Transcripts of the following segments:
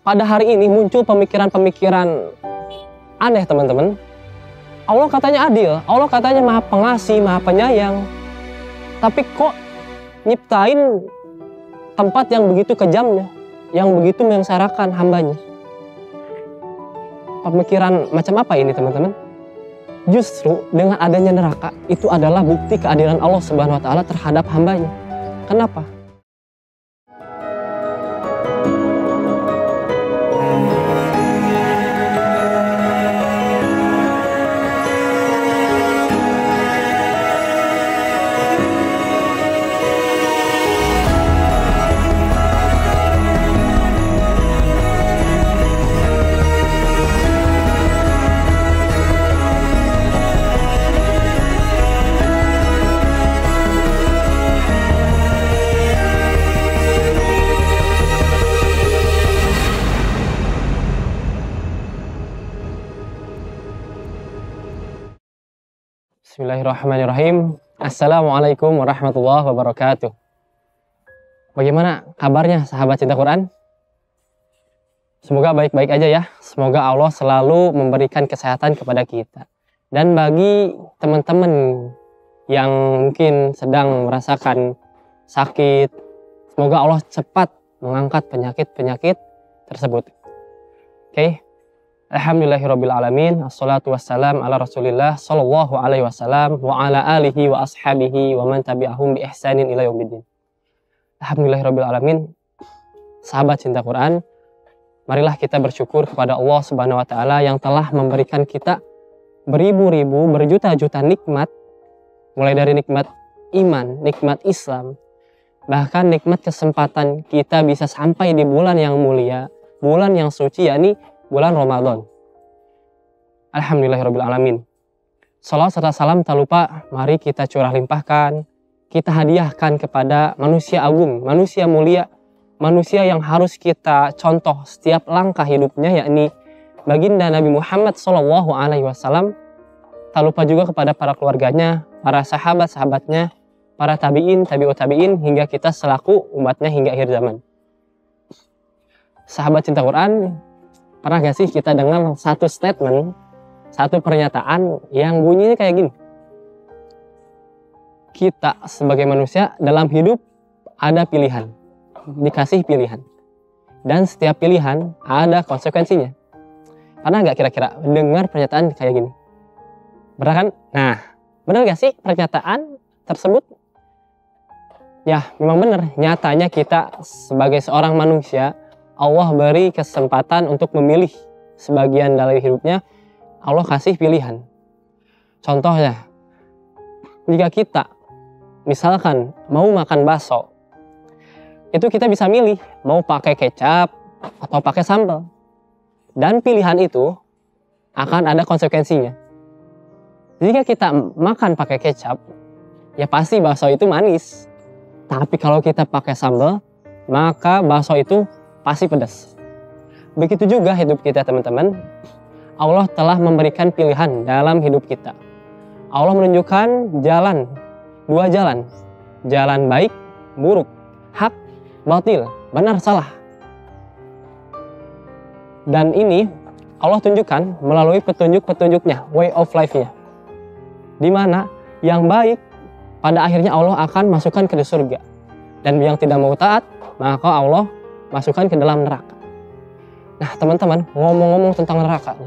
pada hari ini muncul pemikiran-pemikiran aneh teman-teman. Allah katanya adil, Allah katanya maha pengasih, maha penyayang. Tapi kok nyiptain tempat yang begitu kejamnya, yang begitu menyengsarakan hambanya. Pemikiran macam apa ini teman-teman? Justru dengan adanya neraka itu adalah bukti keadilan Allah Subhanahu wa taala terhadap hambanya. Kenapa? Bismillahirrahmanirrahim. Assalamualaikum warahmatullahi wabarakatuh. Bagaimana kabarnya sahabat cinta Quran? Semoga baik-baik aja ya. Semoga Allah selalu memberikan kesehatan kepada kita. Dan bagi teman-teman yang mungkin sedang merasakan sakit, semoga Allah cepat mengangkat penyakit-penyakit tersebut. Oke. Alhamdulillahirrabbilalamin. Assalatu wassalam ala rasulillah sallallahu alaihi wasallam wa ala alihi wa ashabihi wa man tabi'ahum bi ihsanin ila yaumiddin. Alhamdulillahirrabbilalamin. Sahabat cinta Quran, marilah kita bersyukur kepada Allah Subhanahu wa taala yang telah memberikan kita beribu-ribu, berjuta-juta nikmat, mulai dari nikmat iman, nikmat Islam, bahkan nikmat kesempatan kita bisa sampai di bulan yang mulia, bulan yang suci, yakni bulan Ramadan. Alhamdulillahirrabbilalamin. Salawat serta salam tak lupa mari kita curah limpahkan, kita hadiahkan kepada manusia agung, manusia mulia, manusia yang harus kita contoh setiap langkah hidupnya, yakni baginda Nabi Muhammad SAW. Tak lupa juga kepada para keluarganya, para sahabat-sahabatnya, para tabi'in, tabi'ut tabi'in, hingga kita selaku umatnya hingga akhir zaman. Sahabat cinta Quran, pernah gak sih kita dengar satu statement, satu pernyataan yang bunyinya kayak gini? Kita sebagai manusia dalam hidup ada pilihan, dikasih pilihan. Dan setiap pilihan ada konsekuensinya. Pernah gak kira-kira dengar pernyataan kayak gini? Benar kan? Nah, benar gak sih pernyataan tersebut? Ya, memang benar. Nyatanya kita sebagai seorang manusia, Allah beri kesempatan untuk memilih sebagian dari hidupnya. Allah kasih pilihan. Contohnya, jika kita misalkan mau makan bakso, itu kita bisa milih mau pakai kecap atau pakai sambal. Dan pilihan itu akan ada konsekuensinya. Jika kita makan pakai kecap, ya pasti bakso itu manis. Tapi kalau kita pakai sambal, maka bakso itu pasti pedas. Begitu juga hidup kita teman-teman. Allah telah memberikan pilihan dalam hidup kita. Allah menunjukkan jalan, dua jalan. Jalan baik, buruk, hak, batil, benar, salah. Dan ini Allah tunjukkan melalui petunjuk-petunjuknya, way of life-nya. Dimana yang baik pada akhirnya Allah akan masukkan ke surga. Dan yang tidak mau taat, maka Allah masukkan ke dalam neraka. Nah teman-teman, ngomong-ngomong tentang neraka,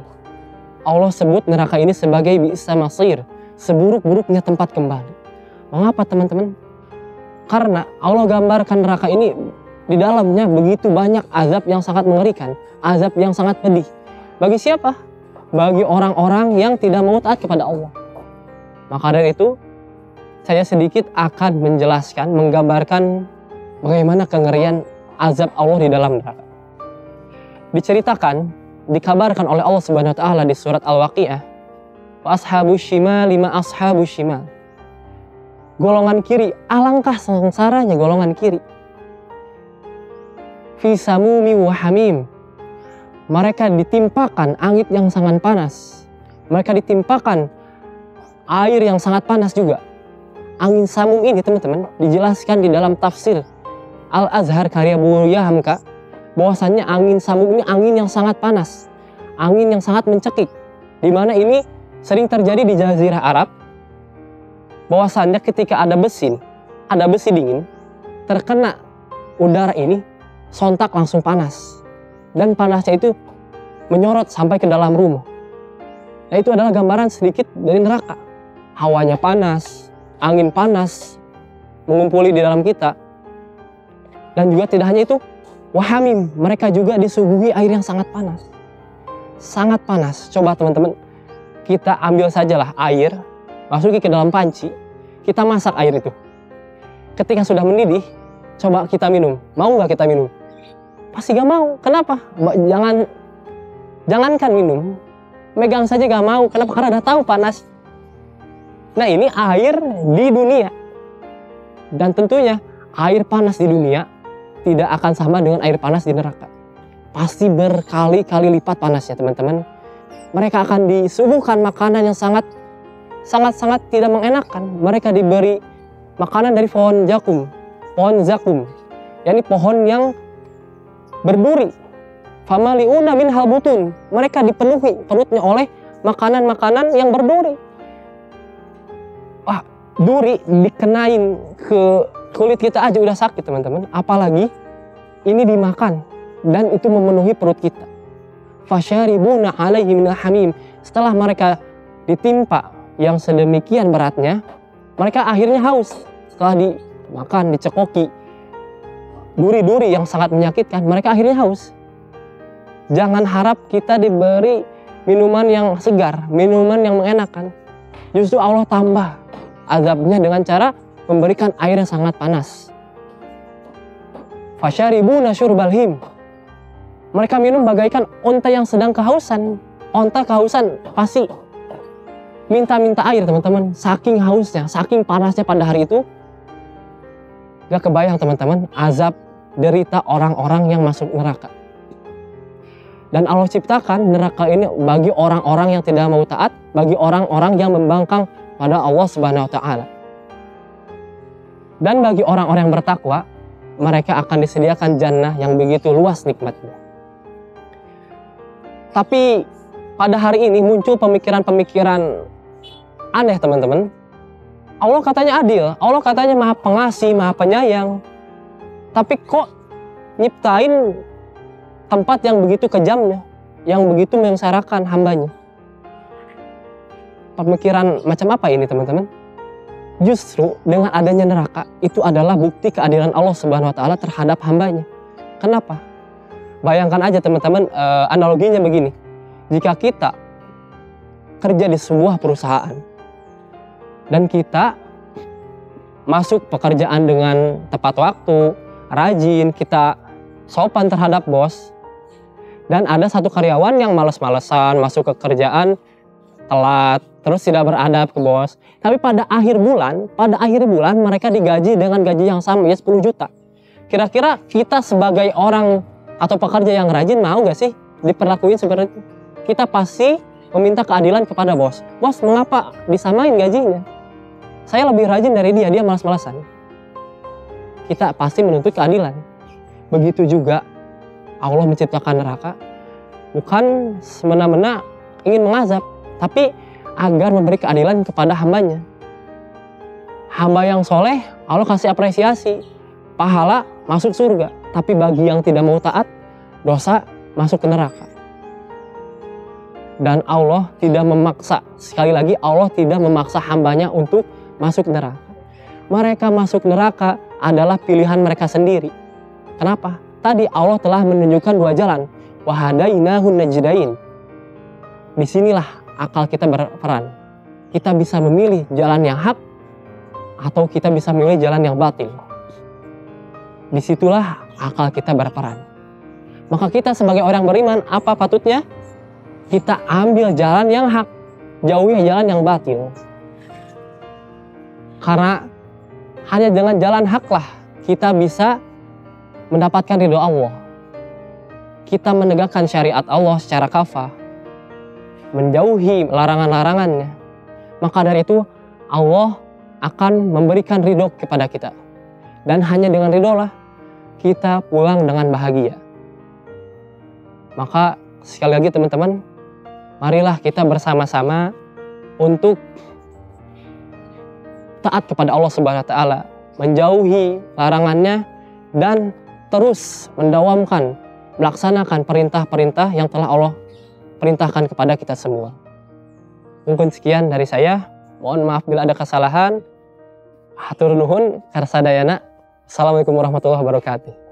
Allah sebut neraka ini sebagai bi'sa masir, seburuk-buruknya tempat kembali. Mengapa teman-teman? Karena Allah gambarkan neraka ini di dalamnya begitu banyak azab yang sangat mengerikan, azab yang sangat pedih. Bagi siapa? Bagi orang-orang yang tidak mau taat kepada Allah. Maka dari itu, saya sedikit akan menjelaskan, menggambarkan bagaimana kengerian azab Allah di dalam neraka. Diceritakan, dikabarkan oleh Allah Subhanahu wa taala di surat Al-Waqiah, wa ashabus shimal lima ashabus shimal. Golongan kiri, alangkah sengsaranya golongan kiri. Fi samumi wa hamim. Mereka ditimpakan angin yang sangat panas. Mereka ditimpakan air yang sangat panas juga. Angin samum ini teman-teman dijelaskan di dalam tafsir Al-Azhar karya Buya Hamka. bahwasannya angin Samum ini angin yang sangat panas, angin yang sangat mencekik, di mana ini sering terjadi di Jazirah Arab. Bahwasannya ketika ada besi dingin, terkena udara ini, sontak langsung panas. Dan panasnya itu menyorot sampai ke dalam rumah. Nah, itu adalah gambaran sedikit dari neraka. Hawanya panas, angin panas, mengumpuli di dalam kita. Dan juga tidak hanya itu, wahamim, mereka juga disuguhi air yang sangat panas. Sangat panas. Coba teman-teman, kita ambil sajalah air, masuki ke dalam panci, kita masak air itu. Ketika sudah mendidih, coba kita minum. Mau nggak kita minum? Pasti gak mau. Kenapa? Jangankan minum, megang saja gak mau. Kenapa? Karena udah tahu panas. Nah, ini air di dunia. Dan tentunya air panas di dunia tidak akan sama dengan air panas di neraka. Pasti berkali-kali lipat panasnya, teman-teman. Mereka akan disuguhkan makanan yang sangat tidak mengenakan. Mereka diberi makanan dari pohon zakum, yakni pohon yang berduri. Famaliuna min halbutun, mereka dipenuhi perutnya oleh makanan-makanan yang berduri. Wah, duri dikenain ke kulit kita aja udah sakit, teman-teman. Apalagi ini dimakan dan itu memenuhi perut kita. Fasyaribuna alaihi minal hamim. Setelah mereka ditimpa yang sedemikian beratnya, mereka akhirnya haus. Setelah dimakan, dicekoki duri-duri yang sangat menyakitkan, mereka akhirnya haus. Jangan harap kita diberi minuman yang segar, minuman yang mengenakan. Justru Allah tambah azabnya dengan cara memberikan air yang sangat panas. Fasyaribuna syurbal him. Mereka minum bagaikan onta yang sedang kehausan. Onta kehausan pasti minta-minta air, teman-teman. Saking hausnya, saking panasnya pada hari itu. Gak kebayang, teman-teman, azab derita orang-orang yang masuk neraka. Dan Allah ciptakan neraka ini bagi orang-orang yang tidak mau taat, bagi orang-orang yang membangkang pada Allah Subhanahu wa taala. Dan bagi orang-orang yang bertakwa, mereka akan disediakan jannah yang begitu luas nikmatnya. Tapi pada hari ini muncul pemikiran-pemikiran aneh, teman-teman. Allah katanya adil, Allah katanya maha pengasih, maha penyayang. Tapi kok nyiptain tempat yang begitu kejamnya, yang begitu menyengsarakan hambanya. Pemikiran macam apa ini, teman-teman? Justru dengan adanya neraka itu adalah bukti keadilan Allah Subhanahu wa taala terhadap hambanya. Kenapa? Bayangkan aja, teman-teman, analoginya begini. Jika kita kerja di sebuah perusahaan dan kita masuk pekerjaan dengan tepat waktu, rajin, kita sopan terhadap bos, dan ada satu karyawan yang malas-malesan masuk ke kerjaan, telat, terus tidak beradab ke bos. Tapi pada akhir bulan mereka digaji dengan gaji yang sama, ya 10 juta. Kira-kira kita sebagai orang atau pekerja yang rajin mau gak sih diperlakuin seperti itu? Kita pasti meminta keadilan kepada bos. Bos, mengapa disamain gajinya? Saya lebih rajin dari dia malas-malasan. Kita pasti menuntut keadilan. Begitu juga Allah menciptakan neraka bukan semena-mena ingin mengazab, tapi agar memberi keadilan kepada hambanya. Hamba yang soleh Allah kasih apresiasi, pahala masuk surga. Tapi bagi yang tidak mau taat, dosa masuk ke neraka. Dan Allah tidak memaksa, sekali lagi Allah tidak memaksa hambanya untuk masuk neraka. Mereka masuk neraka adalah pilihan mereka sendiri. Kenapa? Tadi Allah telah menunjukkan 2 jalan. Wahadainahun najdain. Disinilah akal kita berperan. Kita bisa memilih jalan yang hak atau kita bisa memilih jalan yang batil. Disitulah akal kita berperan. Maka kita sebagai orang beriman, apa patutnya? Kita ambil jalan yang hak, jauhi jalan yang batil. Karena hanya dengan jalan haklah kita bisa mendapatkan ridho Allah. Kita menegakkan syariat Allah secara kafah, menjauhi larangan-larangannya. Maka dari itu Allah akan memberikan ridho kepada kita. Dan hanya dengan ridho lah kita pulang dengan bahagia. Maka sekali lagi teman-teman, marilah kita bersama-sama untuk taat kepada Allah Subhanahu wa taala, menjauhi larangannya dan terus mendawamkan, melaksanakan perintah-perintah yang telah Allah perintahkan kepada kita semua. Mungkin sekian dari saya. Mohon maaf bila ada kesalahan. Hatur nuhun karsadayana. Assalamualaikum warahmatullahi wabarakatuh.